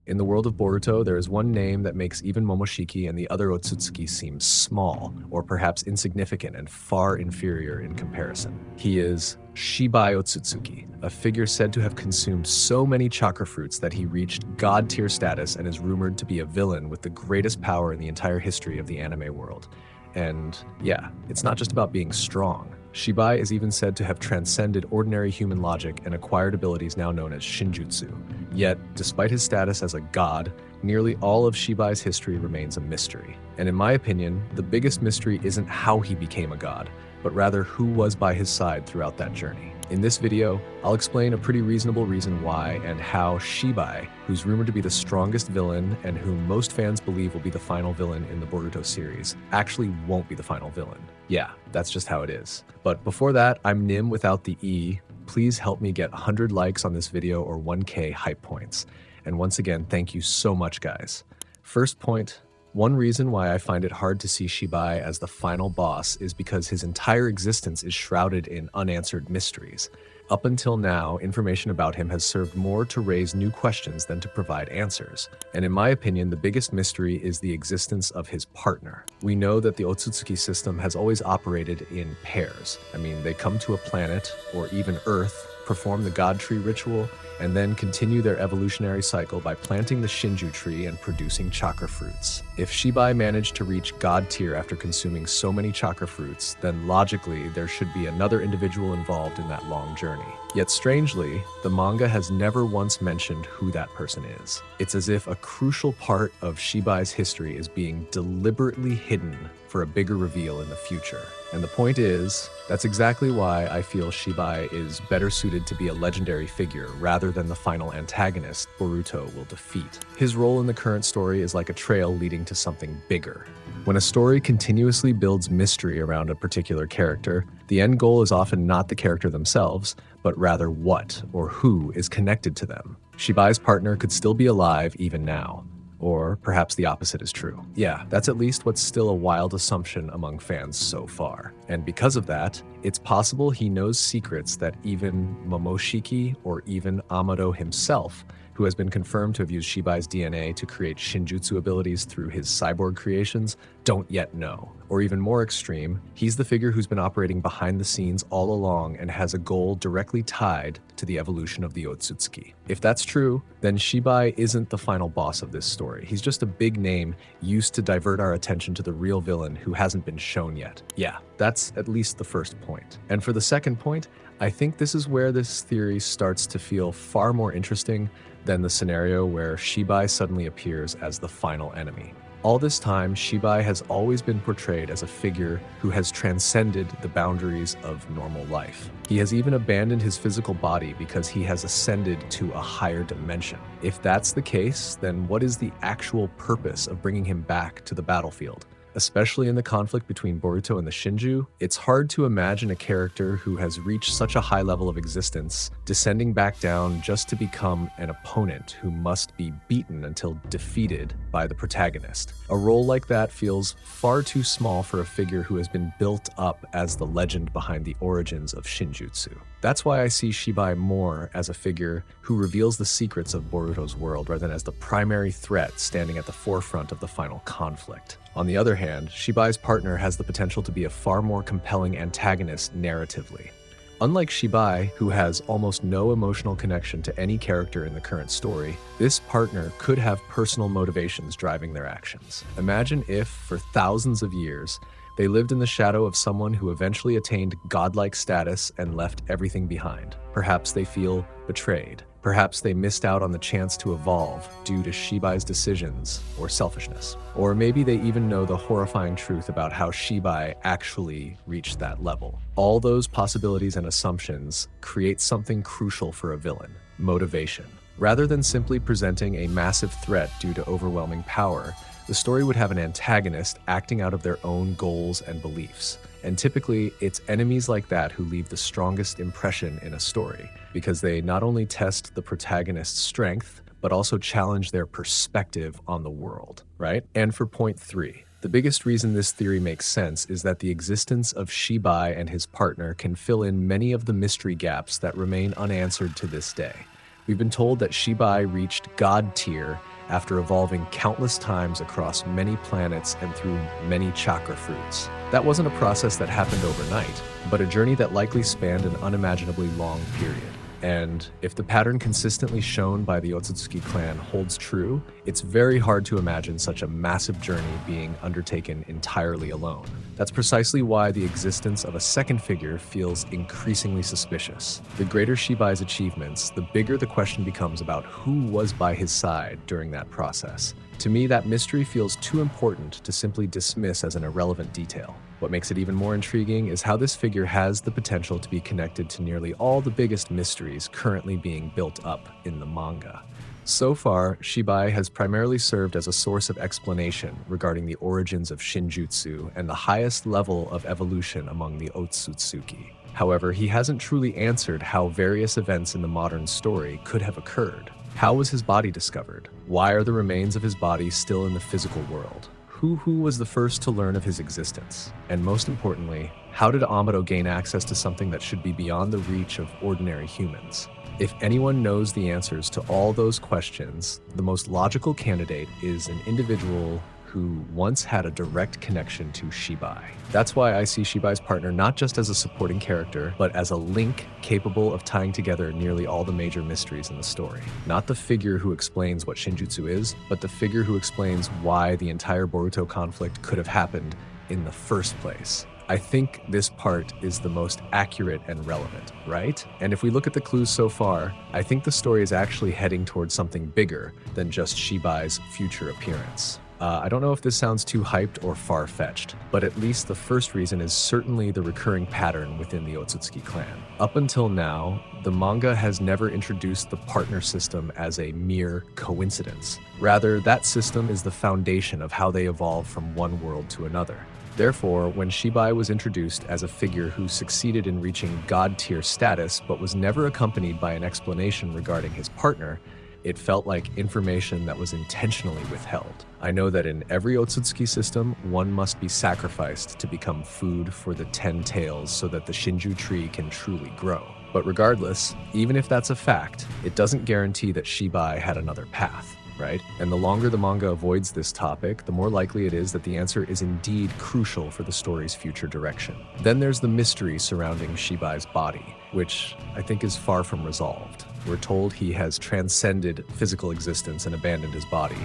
In the world of Boruto, there is one name that makes even Momoshiki and the other Otsutsuki seem small, or perhaps insignificant and far inferior in comparison. He is Shibai Otsutsuki, a figure said to have consumed so many chakra fruits that he reached god-tier status and is rumored to be a villain with the greatest power in the entire history of the anime world. And yeah, it's not just about being strong. Shibai is even said to have transcended ordinary human logic and acquired abilities now known as shinjutsu. Yet, despite his status as a god, nearly all of Shibai's history remains a mystery. And in my opinion, the biggest mystery isn't how he became a god, but rather who was by his side throughout that journey. In this video, I'll explain a pretty reasonable reason why and how Shibai, who's rumored to be the strongest villain and whom most fans believe will be the final villain in the Boruto series, actually won't be the final villain. Yeah, that's just how it is. But before that, I'm Nim without the E. Please help me get 100 likes on this video or 1K hype points. And once again, thank you so much, guys. First point, one reason why I find it hard to see Shibai as the final boss is because his entire existence is shrouded in unanswered mysteries. Up until now, information about him has served more to raise new questions than to provide answers. And in my opinion, the biggest mystery is the existence of his partner. We know that the Otsutsuki system has always operated in pairs. I mean, they come to a planet, or even Earth, perform the God Tree ritual, and then continue their evolutionary cycle by planting the Shinju tree and producing chakra fruits. If Shibai managed to reach God tier after consuming so many chakra fruits, then logically there should be another individual involved in that long journey. Yet strangely, the manga has never once mentioned who that person is. It's as if a crucial part of Shibai's history is being deliberately hidden for a bigger reveal in the future. And the point is, that's exactly why I feel Shibai is better suited to be a legendary figure rather than the final antagonist Boruto will defeat. His role in the current story is like a trail leading to something bigger. When a story continuously builds mystery around a particular character, the end goal is often not the character themselves, but rather what or who is connected to them. Shibai's partner could still be alive even now. Or perhaps the opposite is true. Yeah, that's at least what's still a wild assumption among fans so far. And because of that, it's possible he knows secrets that even Momoshiki or even Amado himself, who has been confirmed to have used Shibai's DNA to create Shinjutsu abilities through his cyborg creations, don't yet know. Or even more extreme, he's the figure who's been operating behind the scenes all along and has a goal directly tied to the evolution of the Otsutsuki. If that's true, then Shibai isn't the final boss of this story. He's just a big name used to divert our attention to the real villain who hasn't been shown yet. Yeah, that's at least the first point. And for the second point, I think this is where this theory starts to feel far more interesting than the scenario where Shibai suddenly appears as the final enemy. All this time, Shibai has always been portrayed as a figure who has transcended the boundaries of normal life. He has even abandoned his physical body because he has ascended to a higher dimension. If that's the case, then what is the actual purpose of bringing him back to the battlefield? Especially in the conflict between Boruto and the Shinju, it's hard to imagine a character who has reached such a high level of existence descending back down just to become an opponent who must be beaten until defeated by the protagonist. A role like that feels far too small for a figure who has been built up as the legend behind the origins of Shinjutsu. That's why I see Shibai more as a figure who reveals the secrets of Boruto's world rather than as the primary threat standing at the forefront of the final conflict. On the other hand, Shibai's partner has the potential to be a far more compelling antagonist narratively. Unlike Shibai, who has almost no emotional connection to any character in the current story, this partner could have personal motivations driving their actions. Imagine if, for thousands of years, they lived in the shadow of someone who eventually attained godlike status and left everything behind. Perhaps they feel betrayed. Perhaps they missed out on the chance to evolve due to Shibai's decisions or selfishness. Or maybe they even know the horrifying truth about how Shibai actually reached that level. All those possibilities and assumptions create something crucial for a villain: motivation. Rather than simply presenting a massive threat due to overwhelming power, the story would have an antagonist acting out of their own goals and beliefs. And typically, it's enemies like that who leave the strongest impression in a story, because they not only test the protagonist's strength, but also challenge their perspective on the world, right? And for point 3, the biggest reason this theory makes sense is that the existence of Shibai and his partner can fill in many of the mystery gaps that remain unanswered to this day. We've been told that Shibai reached God tier after evolving countless times across many planets and through many chakra fruits. That wasn't a process that happened overnight, but a journey that likely spanned an unimaginably long period. And if the pattern consistently shown by the Otsutsuki clan holds true, it's very hard to imagine such a massive journey being undertaken entirely alone. That's precisely why the existence of a second figure feels increasingly suspicious. The greater Shibai's achievements, the bigger the question becomes about who was by his side during that process. To me, that mystery feels too important to simply dismiss as an irrelevant detail. What makes it even more intriguing is how this figure has the potential to be connected to nearly all the biggest mysteries currently being built up in the manga. So far, Shibai has primarily served as a source of explanation regarding the origins of Shinjutsu and the highest level of evolution among the Otsutsuki. However, he hasn't truly answered how various events in the modern story could have occurred. How was his body discovered? Why are the remains of his body still in the physical world? Who was the first to learn of his existence? And most importantly, how did Amado gain access to something that should be beyond the reach of ordinary humans? If anyone knows the answers to all those questions, the most logical candidate is an individual who once had a direct connection to Shibai. That's why I see Shibai's partner not just as a supporting character, but as a link capable of tying together nearly all the major mysteries in the story. Not the figure who explains what Shinjutsu is, but the figure who explains why the entire Boruto conflict could have happened in the first place. I think this part is the most accurate and relevant, right? And if we look at the clues so far, I think the story is actually heading towards something bigger than just Shibai's future appearance. I don't know if this sounds too hyped or far-fetched, but at least the first reason is certainly the recurring pattern within the Otsutsuki clan. Up until now, the manga has never introduced the partner system as a mere coincidence. Rather, that system is the foundation of how they evolve from one world to another. Therefore, when Shibai was introduced as a figure who succeeded in reaching god-tier status but was never accompanied by an explanation regarding his partner, it felt like information that was intentionally withheld. I know that in every Otsutsuki system, one must be sacrificed to become food for the 10 tails so that the Shinju tree can truly grow. But regardless, even if that's a fact, it doesn't guarantee that Shibai had another path, right? And the longer the manga avoids this topic, the more likely it is that the answer is indeed crucial for the story's future direction. Then there's the mystery surrounding Shibai's body, which I think is far from resolved. We're told he has transcended physical existence and abandoned his body,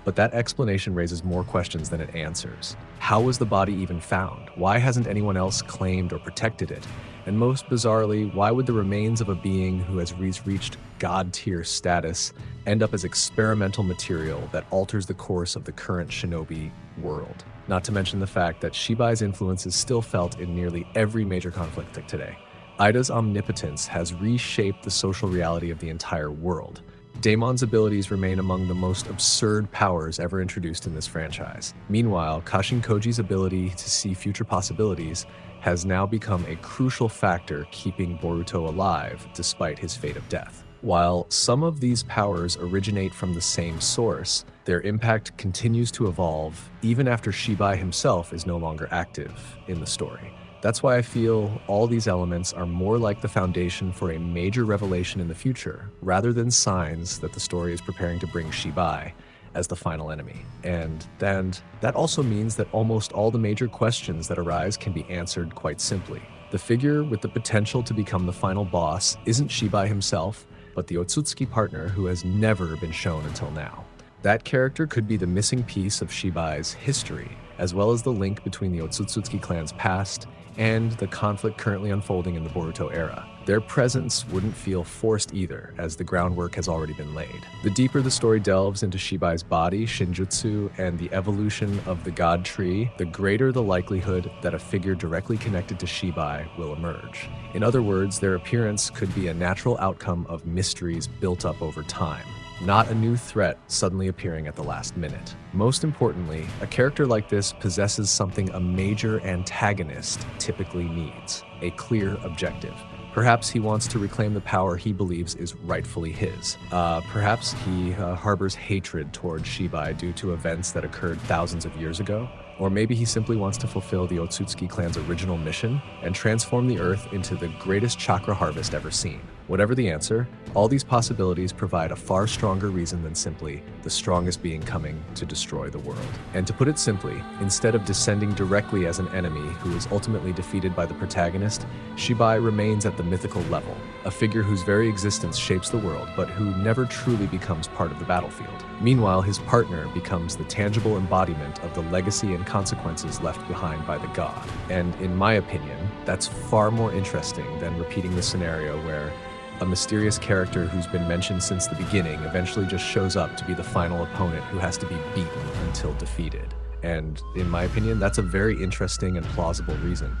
but that explanation raises more questions than it answers. How was the body even found? Why hasn't anyone else claimed or protected it? And most bizarrely, why would the remains of a being who has reached god-tier status end up as experimental material that alters the course of the current shinobi world? Not to mention the fact that Shibai's influence is still felt in nearly every major conflict today. Ida's omnipotence has reshaped the social reality of the entire world. Daemon's abilities remain among the most absurd powers ever introduced in this franchise. Meanwhile, Kashin Koji's ability to see future possibilities has now become a crucial factor keeping Boruto alive despite his fate of death. While some of these powers originate from the same source, their impact continues to evolve even after Shibai himself is no longer active in the story. That's why I feel all these elements are more like the foundation for a major revelation in the future, rather than signs that the story is preparing to bring Shibai as the final enemy. And then that also means that almost all the major questions that arise can be answered quite simply. The figure with the potential to become the final boss isn't Shibai himself, but the Otsutsuki partner who has never been shown until now. That character could be the missing piece of Shibai's history, as well as the link between the Otsutsuki clan's past and the conflict currently unfolding in the Boruto era. Their presence wouldn't feel forced either, as the groundwork has already been laid. The deeper the story delves into Shibai's body, Shinjutsu, and the evolution of the god tree, the greater the likelihood that a figure directly connected to Shibai will emerge. In other words, their appearance could be a natural outcome of mysteries built up over time, not a new threat suddenly appearing at the last minute. Most importantly, a character like this possesses something a major antagonist typically needs: a clear objective. Perhaps he wants to reclaim the power he believes is rightfully his. Perhaps he harbors hatred toward Shibai due to events that occurred thousands of years ago. Or maybe he simply wants to fulfill the Otsutsuki clan's original mission and transform the Earth into the greatest chakra harvest ever seen. Whatever the answer, all these possibilities provide a far stronger reason than simply the strongest being coming to destroy the world. And to put it simply, instead of descending directly as an enemy who is ultimately defeated by the protagonist, Shibai remains at the mythical level, a figure whose very existence shapes the world but who never truly becomes part of the battlefield. Meanwhile, his partner becomes the tangible embodiment of the legacy and consequences left behind by the god. And in my opinion, that's far more interesting than repeating the scenario where a mysterious character who's been mentioned since the beginning eventually just shows up to be the final opponent who has to be beaten until defeated. And in my opinion, that's a very interesting and plausible reason,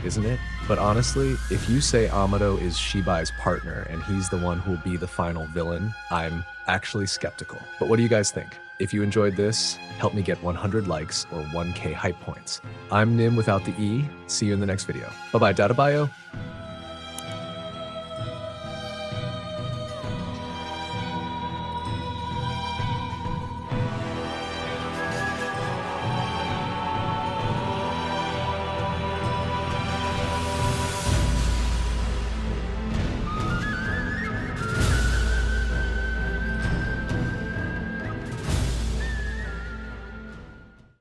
isn't it? But honestly, if you say Amado is Shibai's partner and he's the one who will be the final villain, I'm actually skeptical. But what do you guys think? If you enjoyed this, help me get 100 likes or 1K hype points. I'm Nim without the E. See you in the next video. Bye-bye, Data Bio.